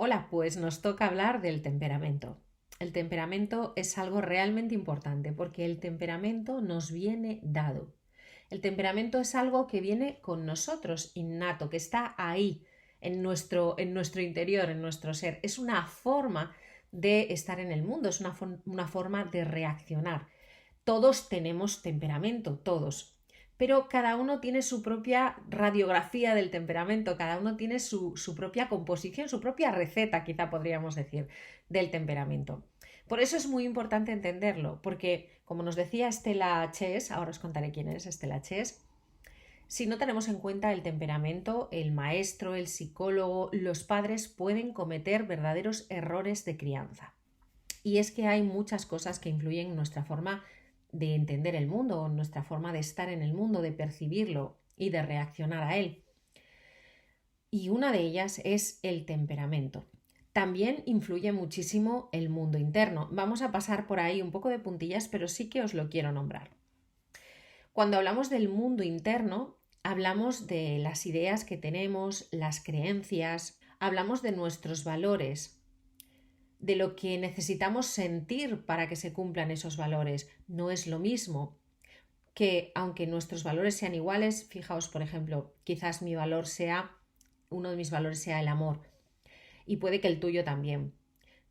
Hola, pues nos toca hablar del temperamento. El temperamento es algo realmente importante porque el temperamento nos viene dado. El temperamento es algo que viene con nosotros, innato, que está ahí, en nuestro interior, en nuestro ser. Es una forma de estar en el mundo, es una forma de reaccionar. Todos tenemos temperamento, todos. Pero cada uno tiene su propia radiografía del temperamento, cada uno tiene su propia composición, su propia receta, quizá podríamos decir, del temperamento. Por eso es muy importante entenderlo, porque como nos decía Estela Chess, ahora os contaré quién es Estela Chess, si no tenemos en cuenta el temperamento, el maestro, el psicólogo, los padres pueden cometer verdaderos errores de crianza. Y es que hay muchas cosas que influyen en nuestra forma de entender el mundo, en nuestra forma de estar en el mundo, de percibirlo y de reaccionar a él. Y una de ellas es el temperamento. También influye muchísimo el mundo interno. Vamos a pasar por ahí un poco de puntillas, pero sí que os lo quiero nombrar. Cuando hablamos del mundo interno, hablamos de las ideas que tenemos, las creencias, hablamos de nuestros valores, de lo que necesitamos sentir para que se cumplan esos valores. No es lo mismo que, aunque nuestros valores sean iguales, fijaos, por ejemplo, quizás uno de mis valores sea el amor y puede que el tuyo también.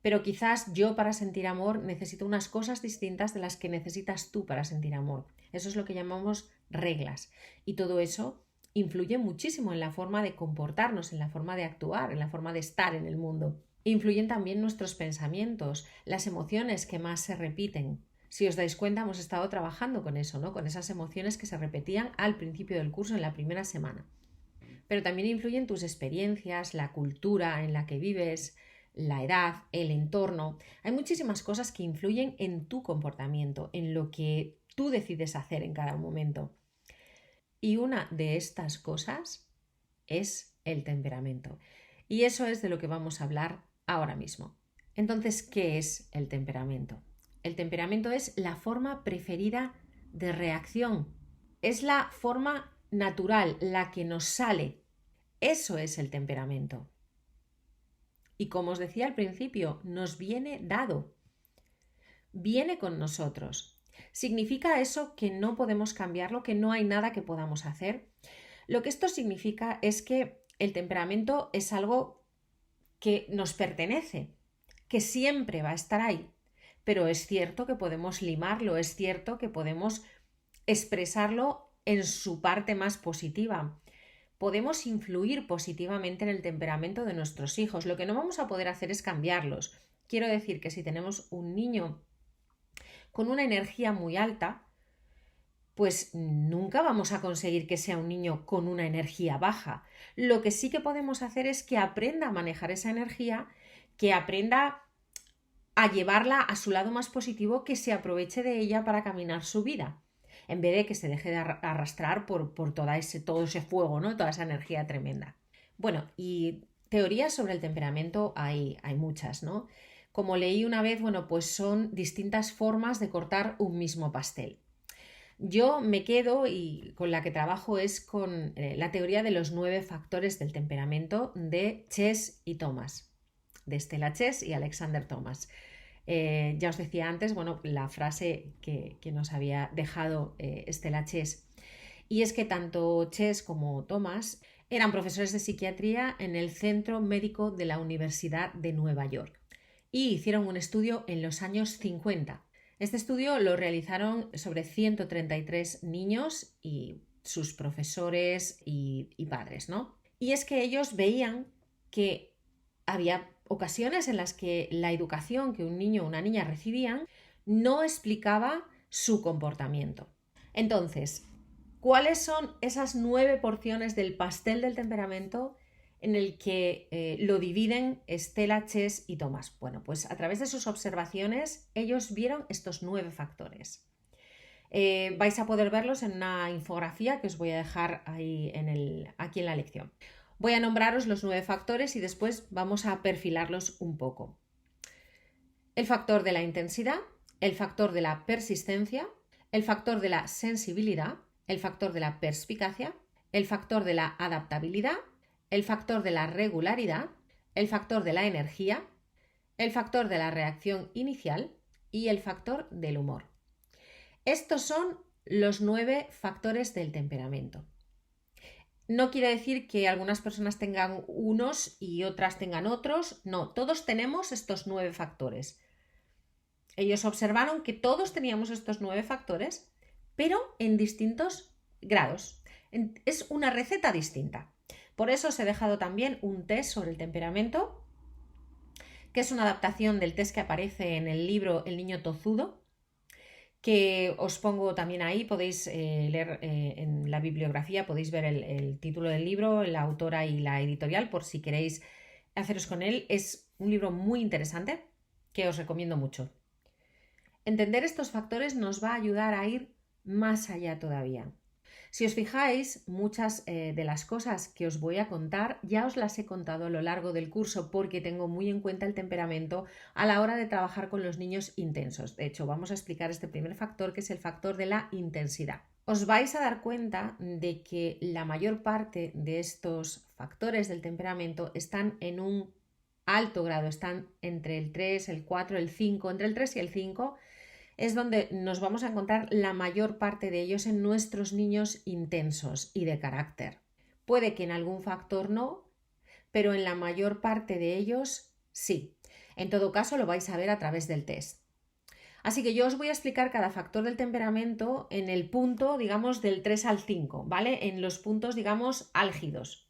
Pero quizás yo para sentir amor necesito unas cosas distintas de las que necesitas tú para sentir amor. Eso es lo que llamamos reglas. Y todo eso influye muchísimo en la forma de comportarnos, en la forma de actuar, en la forma de estar en el mundo. Influyen también nuestros pensamientos, las emociones que más se repiten. Si os dais cuenta, hemos estado trabajando con eso, ¿no? Con esas emociones que se repetían al principio del curso en la primera semana. Pero también influyen tus experiencias, la cultura en la que vives, la edad, el entorno. Hay muchísimas cosas que influyen en tu comportamiento, en lo que tú decides hacer en cada momento. Y una de estas cosas es el temperamento. Y eso es de lo que vamos a hablar ahora mismo. Entonces, ¿qué es el temperamento? El temperamento es la forma preferida de reacción. Es la forma natural, la que nos sale. Eso es el temperamento. Y como os decía al principio, nos viene dado. Viene con nosotros. ¿Significa eso que no podemos cambiarlo, que no hay nada que podamos hacer? Lo que esto significa es que el temperamento es algo que nos pertenece, que siempre va a estar ahí. Pero es cierto que podemos limarlo, es cierto que podemos expresarlo en su parte más positiva. Podemos influir positivamente en el temperamento de nuestros hijos. Lo que no vamos a poder hacer es cambiarlos. Quiero decir que si tenemos un niño con una energía muy alta, pues nunca vamos a conseguir que sea un niño con una energía baja. Lo que sí que podemos hacer es que aprenda a manejar esa energía, que aprenda a llevarla a su lado más positivo, que se aproveche de ella para caminar su vida, en vez de que se deje de arrastrar por todo ese fuego, ¿no? Toda esa energía tremenda. Bueno, y teorías sobre el temperamento hay muchas, ¿no? Como leí una vez, bueno, pues son distintas formas de cortar un mismo pastel. Yo me quedo y con la que trabajo es con la teoría de los 9 factores del temperamento de Chess y Thomas, de Stella Chess y Alexander Thomas. Ya os decía antes, bueno, la frase que nos había dejado Stella Chess, y es que tanto Chess como Thomas eran profesores de psiquiatría en el Centro Médico de la Universidad de Nueva York y hicieron un estudio en los años 50. Este estudio lo realizaron sobre 133 niños y sus profesores y padres, ¿no? Y es que ellos veían que había ocasiones en las que la educación que un niño o una niña recibían no explicaba su comportamiento. Entonces, ¿cuáles son esas 9 porciones del pastel del temperamento en el que lo dividen Stella, Chess y Thomas? Bueno, pues a través de sus observaciones ellos vieron estos 9 factores. Vais a poder verlos en una infografía que os voy a dejar ahí aquí en la lección. Voy a nombraros los 9 factores y después vamos a perfilarlos un poco. El factor de la intensidad, el factor de la persistencia, el factor de la sensibilidad, el factor de la perspicacia, el factor de la adaptabilidad, el factor de la regularidad, el factor de la energía, el factor de la reacción inicial y el factor del humor. Estos son los 9 factores del temperamento. No quiere decir que algunas personas tengan unos y otras tengan otros. No, todos tenemos estos 9 factores. Ellos observaron que todos teníamos estos 9 factores, pero en distintos grados. Es una receta distinta. Por eso os he dejado también un test sobre el temperamento, que es una adaptación del test que aparece en el libro El niño tozudo, que os pongo también ahí, podéis leer en la bibliografía, podéis ver el título del libro, la autora y la editorial, por si queréis haceros con él. Es un libro muy interesante que os recomiendo mucho. Entender estos factores nos va a ayudar a ir más allá todavía. Si os fijáis, muchas de las cosas que os voy a contar ya os las he contado a lo largo del curso porque tengo muy en cuenta el temperamento a la hora de trabajar con los niños intensos. De hecho, vamos a explicar este primer factor, que es el factor de la intensidad. Os vais a dar cuenta de que la mayor parte de estos factores del temperamento están en un alto grado, están entre el 3, el 4, el 5, entre el 3 y el 5. Es donde nos vamos a encontrar la mayor parte de ellos en nuestros niños intensos y de carácter. Puede que en algún factor no, pero en la mayor parte de ellos sí. En todo caso, lo vais a ver a través del test. Así que yo os voy a explicar cada factor del temperamento en el punto, digamos, del 3 al 5, ¿vale? En los puntos, digamos, álgidos.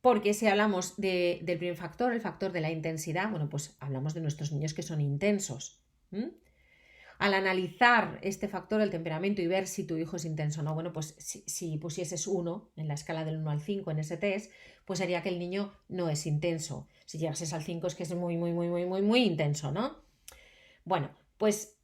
Porque si hablamos del primer factor, el factor de la intensidad, bueno, pues hablamos de nuestros niños que son intensos. Al analizar este factor del temperamento y ver si tu hijo es intenso o no, bueno, pues si pusieses 1 en la escala del 1 al 5 en ese test, pues sería que el niño no es intenso. Si llegases al 5 es que es muy intenso, ¿no? Bueno, pues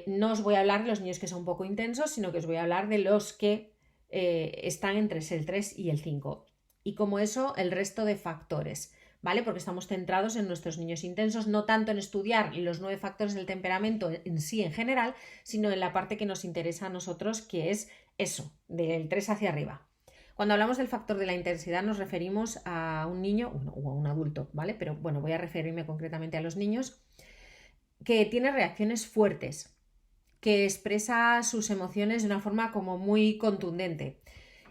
no os voy a hablar de los niños que son un poco intensos, sino que os voy a hablar de los que están entre el 3 y el 5. Y como eso, el resto de factores, ¿vale? Porque estamos centrados en nuestros niños intensos, no tanto en estudiar los 9 factores del temperamento en sí en general, sino en la parte que nos interesa a nosotros, que es eso, del 3 hacia arriba. Cuando hablamos del factor de la intensidad nos referimos a un niño o a un adulto, ¿vale? Pero bueno, voy a referirme concretamente a los niños, que tiene reacciones fuertes, que expresa sus emociones de una forma como muy contundente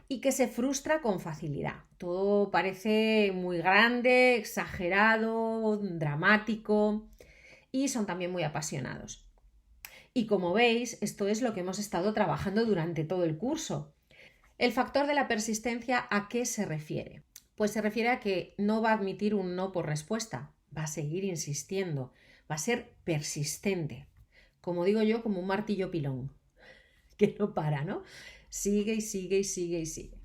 y que se frustra con facilidad. Todo parece muy grande, exagerado, dramático y son también muy apasionados. Y como veis, esto es lo que hemos estado trabajando durante todo el curso. El factor de la persistencia, ¿a qué se refiere? Pues se refiere a que no va a admitir un no por respuesta, va a seguir insistiendo, va a ser persistente. Como digo yo, como un martillo pilón, que no para, ¿no? Sigue y sigue y sigue y sigue.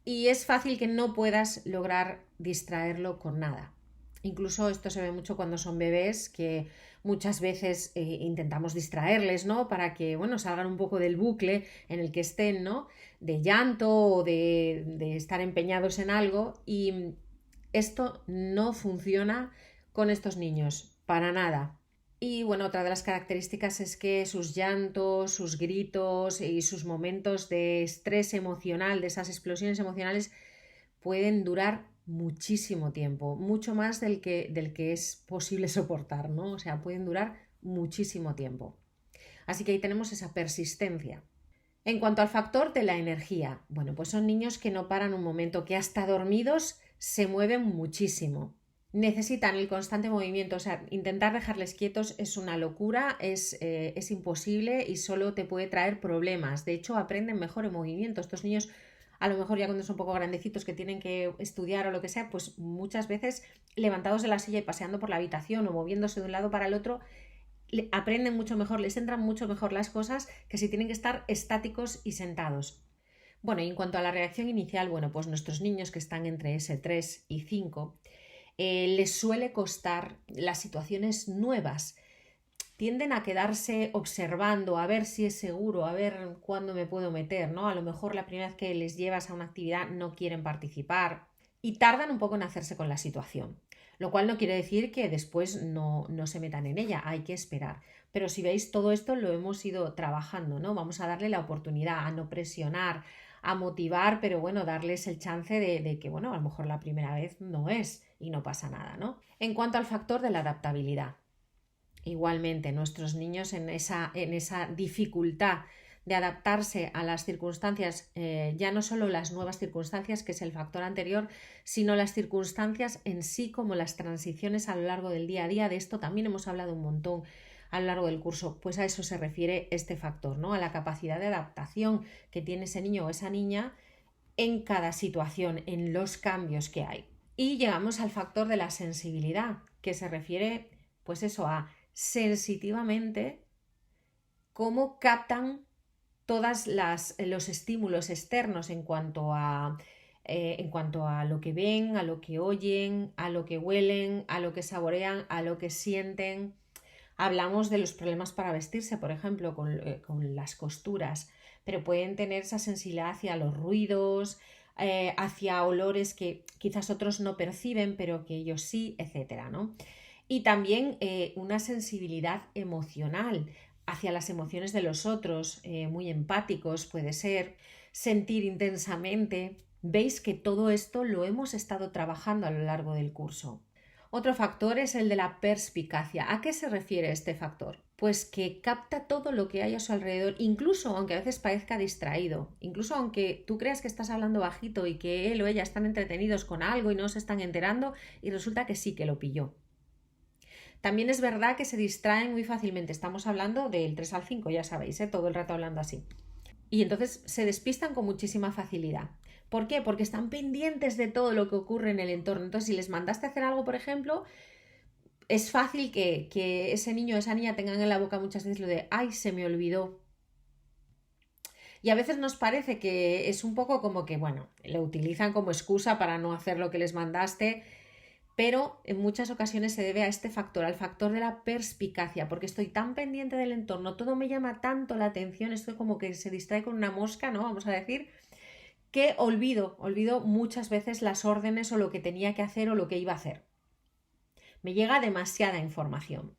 Y es fácil que no puedas lograr distraerlo con nada. Incluso esto se ve mucho cuando son bebés, que muchas veces intentamos distraerles, ¿no? Para que, bueno, salgan un poco del bucle en el que estén, ¿no? De llanto o de estar empeñados en algo. Y esto no funciona con estos niños, para nada. Y bueno, otra de las características es que sus llantos, sus gritos y sus momentos de estrés emocional, de esas explosiones emocionales, pueden durar muchísimo tiempo, mucho más del que es posible soportar, ¿no? O sea, pueden durar muchísimo tiempo. Así que ahí tenemos esa persistencia. En cuanto al factor de la energía, bueno, pues son niños que no paran un momento, que hasta dormidos se mueven muchísimo. Necesitan el constante movimiento, o sea, intentar dejarles quietos es una locura, es imposible y solo te puede traer problemas. De hecho, aprenden mejor en movimiento. Estos niños, a lo mejor ya cuando son un poco grandecitos que tienen que estudiar o lo que sea, pues muchas veces levantados de la silla y paseando por la habitación o moviéndose de un lado para el otro, aprenden mucho mejor, les entran mucho mejor las cosas que si tienen que estar estáticos y sentados. Bueno, y en cuanto a la reacción inicial, bueno, pues nuestros niños que están entre ese 3 y 5, les suele costar las situaciones nuevas. Tienden a quedarse observando, a ver si es seguro, a ver cuándo me puedo meter, ¿no? A lo mejor la primera vez que les llevas a una actividad no quieren participar y tardan un poco en hacerse con la situación. Lo cual no quiere decir que después no se metan en ella, hay que esperar. Pero si veis, todo esto lo hemos ido trabajando, ¿no? Vamos a darle la oportunidad, a no presionar, a motivar, pero bueno, darles el chance de que, bueno, a lo mejor la primera vez no es y no pasa nada, ¿no? En cuanto al factor de la adaptabilidad, igualmente, nuestros niños en esa dificultad de adaptarse a las circunstancias, ya no solo las nuevas circunstancias, que es el factor anterior, sino las circunstancias en sí, como las transiciones a lo largo del día a día. De esto también hemos hablado un montón a lo largo del curso, pues a eso se refiere este factor, ¿no? A la capacidad de adaptación que tiene ese niño o esa niña en cada situación, en los cambios que hay. Y llegamos al factor de la sensibilidad, que se refiere, pues eso, a sensitivamente cómo captan todos los estímulos externos en cuanto a lo que ven, a lo que oyen, a lo que huelen, a lo que saborean, a lo que sienten. Hablamos de los problemas para vestirse, por ejemplo, con las costuras, pero pueden tener esa sensibilidad hacia los ruidos, hacia olores que quizás otros no perciben, pero que ellos sí, etcétera, ¿no? Y también una sensibilidad emocional hacia las emociones de los otros, muy empáticos puede ser, sentir intensamente. Veis que todo esto lo hemos estado trabajando a lo largo del curso. Otro factor es el de la perspicacia. ¿A qué se refiere este factor? Pues que capta todo lo que hay a su alrededor, incluso aunque a veces parezca distraído, incluso aunque tú creas que estás hablando bajito y que él o ella están entretenidos con algo y no se están enterando y resulta que sí que lo pilló. También es verdad que se distraen muy fácilmente. Estamos hablando del 3 al 5, ya sabéis, todo el rato hablando así. Y entonces se despistan con muchísima facilidad. ¿Por qué? Porque están pendientes de todo lo que ocurre en el entorno. Entonces, si les mandaste a hacer algo, por ejemplo, es fácil que ese niño o esa niña tengan en la boca muchas veces lo de ¡ay, se me olvidó! Y a veces nos parece que es un poco como que, bueno, lo utilizan como excusa para no hacer lo que les mandaste, pero en muchas ocasiones se debe a este factor, al factor de la perspicacia, porque estoy tan pendiente del entorno, todo me llama tanto la atención, esto como que se distrae con una mosca, ¿no? Vamos a decir, que olvido muchas veces las órdenes o lo que tenía que hacer o lo que iba a hacer. Me llega demasiada información.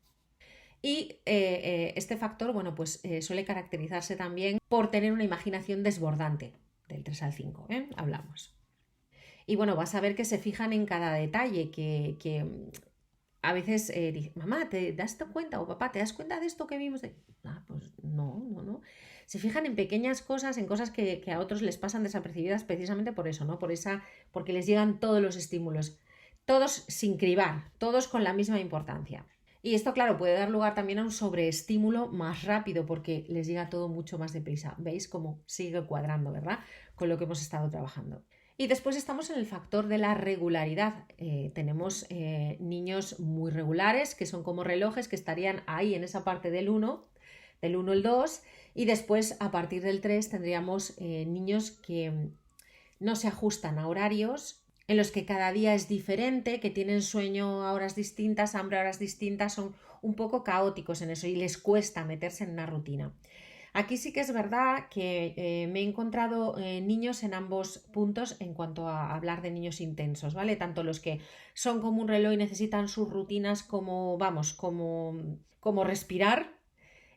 Y este factor, bueno, pues suele caracterizarse también por tener una imaginación desbordante, del 3 al 5, hablamos. Y bueno, vas a ver que se fijan en cada detalle, que a veces dicen, mamá, ¿te das cuenta? O papá, ¿te das cuenta de esto que vimos? Pues no. Se fijan en pequeñas cosas, en cosas que a otros les pasan desapercibidas precisamente por eso, ¿no? Porque les llegan todos los estímulos, todos sin cribar, todos con la misma importancia. Y esto, claro, puede dar lugar también a un sobreestímulo más rápido porque les llega todo mucho más deprisa. ¿Veis cómo sigue cuadrando, verdad? Con lo que hemos estado trabajando. Y después estamos en el factor de la regularidad. Tenemos niños muy regulares, que son como relojes, que estarían ahí en esa parte del 1 al 2, y después a partir del 3 tendríamos niños que no se ajustan a horarios, en los que cada día es diferente, que tienen sueño a horas distintas, hambre a horas distintas, son un poco caóticos en eso y les cuesta meterse en una rutina. Aquí sí que es verdad que me he encontrado niños en ambos puntos en cuanto a hablar de niños intensos, ¿vale? Tanto los que son como un reloj y necesitan sus rutinas como respirar,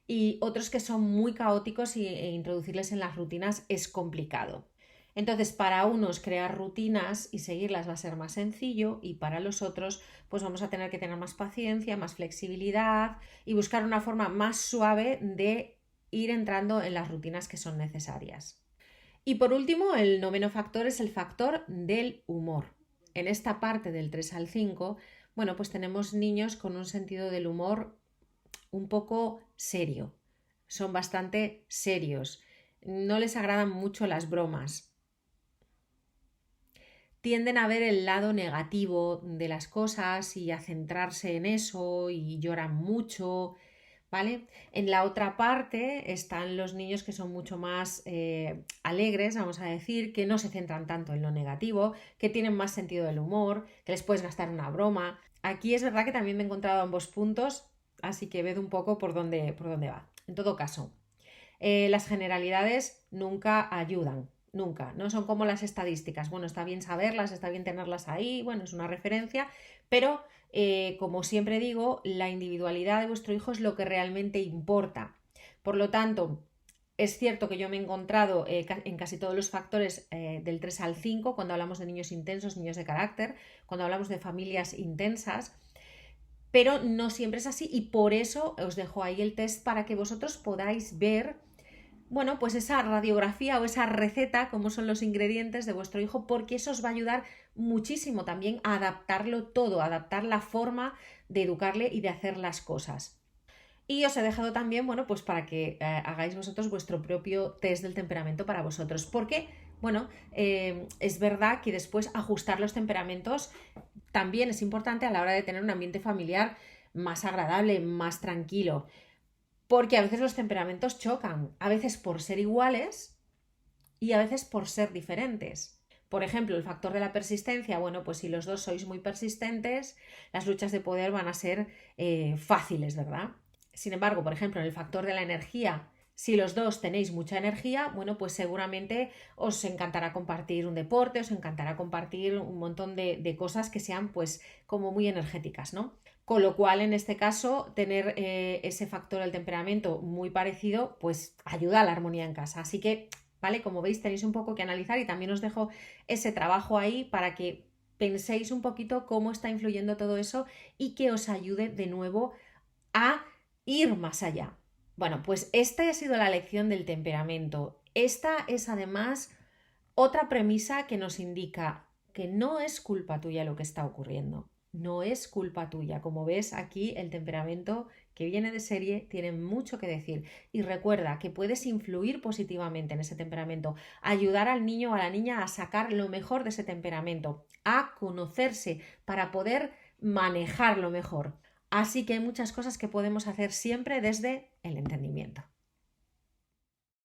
y otros que son muy caóticos e introducirles en las rutinas es complicado. Entonces, para unos crear rutinas y seguirlas va a ser más sencillo, y para los otros pues vamos a tener que tener más paciencia, más flexibilidad y buscar una forma más suave de ir entrando en las rutinas que son necesarias. Y por último, el noveno factor es el factor del humor. En esta parte del 3 al 5, bueno, pues tenemos niños con un sentido del humor un poco serio. Son bastante serios. No les agradan mucho las bromas. Tienden a ver el lado negativo de las cosas y a centrarse en eso y lloran mucho, ¿vale? En la otra parte están los niños que son mucho más alegres, vamos a decir, que no se centran tanto en lo negativo, que tienen más sentido del humor, que les puedes gastar una broma. Aquí es verdad que también me he encontrado ambos puntos, así que ved un poco por dónde va. En todo caso, las generalidades nunca ayudan. Nunca, no son como las estadísticas. Bueno, está bien saberlas, está bien tenerlas ahí, bueno, es una referencia, pero como siempre digo, la individualidad de vuestro hijo es lo que realmente importa. Por lo tanto, Es cierto que yo me he encontrado en casi todos los factores del 3 al 5 cuando hablamos de niños intensos, niños de carácter, cuando hablamos de familias intensas, pero no siempre es así y por eso os dejo ahí el test para que vosotros podáis ver, bueno, pues esa radiografía o esa receta, cómo son los ingredientes de vuestro hijo, porque eso os va a ayudar muchísimo también a adaptarlo todo, a adaptar la forma de educarle y de hacer las cosas. Y os he dejado también, bueno, pues para que hagáis vosotros vuestro propio test del temperamento para vosotros. Porque, bueno, es verdad que después ajustar los temperamentos también es importante a la hora de tener un ambiente familiar más agradable, más tranquilo. Porque a veces los temperamentos chocan, a veces por ser iguales y a veces por ser diferentes. Por ejemplo, el factor de la persistencia, bueno, pues si los dos sois muy persistentes, las luchas de poder van a ser fáciles, ¿verdad? Sin embargo, por ejemplo, en el factor de la energía, si los dos tenéis mucha energía, bueno, pues seguramente os encantará compartir un deporte, os encantará compartir un montón de cosas que sean pues como muy energéticas, ¿no? Con lo cual, en este caso, tener ese factor del temperamento muy parecido, pues ayuda a la armonía en casa. Así que, ¿vale? Como veis, tenéis un poco que analizar y también os dejo ese trabajo ahí para que penséis un poquito cómo está influyendo todo eso y que os ayude de nuevo a ir más allá. Bueno, pues esta ha sido la lección del temperamento. Esta es además otra premisa que nos indica que no es culpa tuya lo que está ocurriendo. No es culpa tuya. Como ves aquí, el temperamento que viene de serie tiene mucho que decir. Y recuerda que puedes influir positivamente en ese temperamento, ayudar al niño o a la niña a sacar lo mejor de ese temperamento, a conocerse para poder manejarlo mejor. Así que hay muchas cosas que podemos hacer siempre desde el entendimiento.